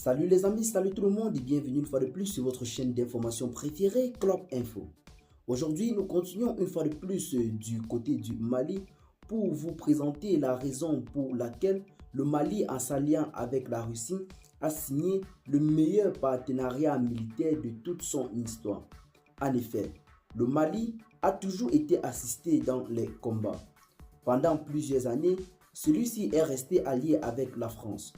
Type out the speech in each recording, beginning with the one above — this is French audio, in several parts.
Salut les amis, salut tout le monde et bienvenue une fois de plus sur votre chaîne d'information préférée, Club Info. Aujourd'hui, nous continuons une fois de plus du côté du Mali pour vous présenter la raison pour laquelle le Mali, en s'alliant avec la Russie, a signé le meilleur partenariat militaire de toute son histoire. En effet, le Mali a toujours été assisté dans les combats. Pendant plusieurs années, celui-ci est resté allié avec la France.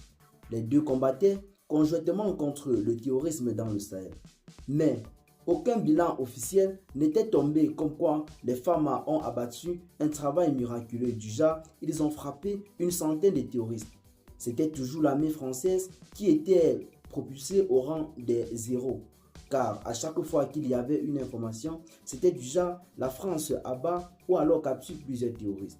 Les deux combattaient conjointement contre le terrorisme dans le Sahel. Mais aucun bilan officiel n'était tombé comme quoi les FAMA ont abattu un travail miraculeux du genre, ils ont frappé une centaine de terroristes. C'était toujours l'armée française qui était propulsée au rang des héros. Car à chaque fois qu'il y avait une information, c'était du genre la France abat ou alors capture plusieurs terroristes.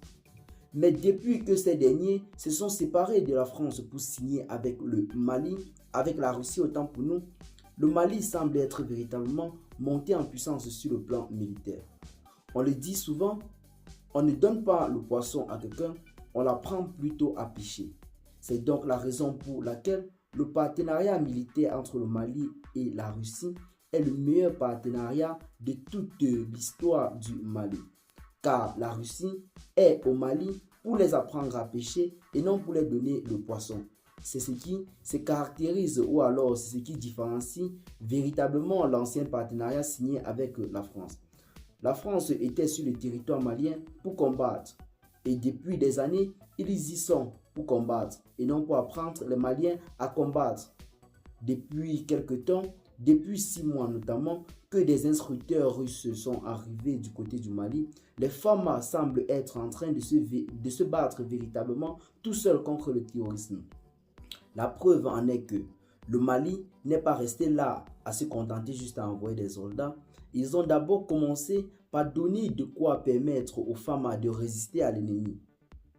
Mais depuis que ces derniers se sont séparés de la France pour signer avec le Mali, avec la Russie autant pour nous, le Mali semble être véritablement monté en puissance sur le plan militaire. On le dit souvent, on ne donne pas le poisson à quelqu'un, on l'apprend plutôt à pêcher. C'est donc la raison pour laquelle le partenariat militaire entre le Mali et la Russie est le meilleur partenariat de toute l'histoire du Mali. Car la Russie est au Mali pour les apprendre à pêcher et non pour les donner le poisson. C'est ce qui se caractérise ou alors c'est ce qui différencie véritablement l'ancien partenariat signé avec la France. La France était sur le territoire malien pour combattre et depuis des années, ils y sont pour combattre et non pour apprendre les Maliens à combattre. Depuis quelque temps, depuis 6 mois notamment, que des instructeurs russes sont arrivés du côté du Mali, les FAMA semblent être en train de se battre véritablement tout seuls contre le terrorisme. La preuve en est que le Mali n'est pas resté là à se contenter juste à envoyer des soldats. Ils ont d'abord commencé par donner de quoi permettre aux FAMA de résister à l'ennemi,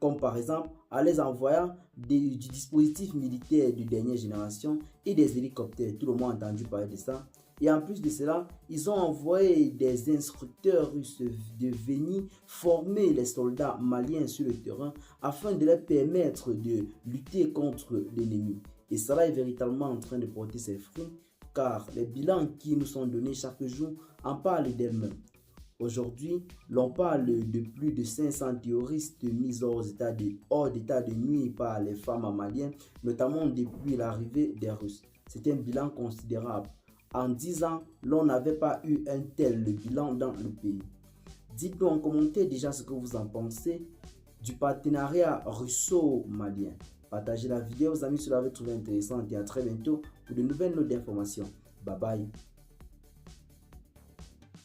comme par exemple en les envoyant du dispositif militaire de dernière génération et des hélicoptères. Tout le monde a entendu parler de ça. Et en plus de cela, ils ont envoyé des instructeurs russes de venir former les soldats maliens sur le terrain afin de leur permettre de lutter contre l'ennemi. Et cela est véritablement en train de porter ses fruits car les bilans qui nous sont donnés chaque jour en parlent d'elles-mêmes. Aujourd'hui, l'on parle de plus de 500 terroristes mis hors d'état de nuit par les FAMA maliens, notamment depuis l'arrivée des Russes. C'est un bilan considérable. En 10 ans, l'on n'avait pas eu un tel bilan dans le pays. Dites-nous en commentaire déjà ce que vous en pensez du partenariat russo-malien. Partagez la vidéo aux amis si vous l'avez trouvé intéressante et à très bientôt pour de nouvelles notes d'informations. Bye bye.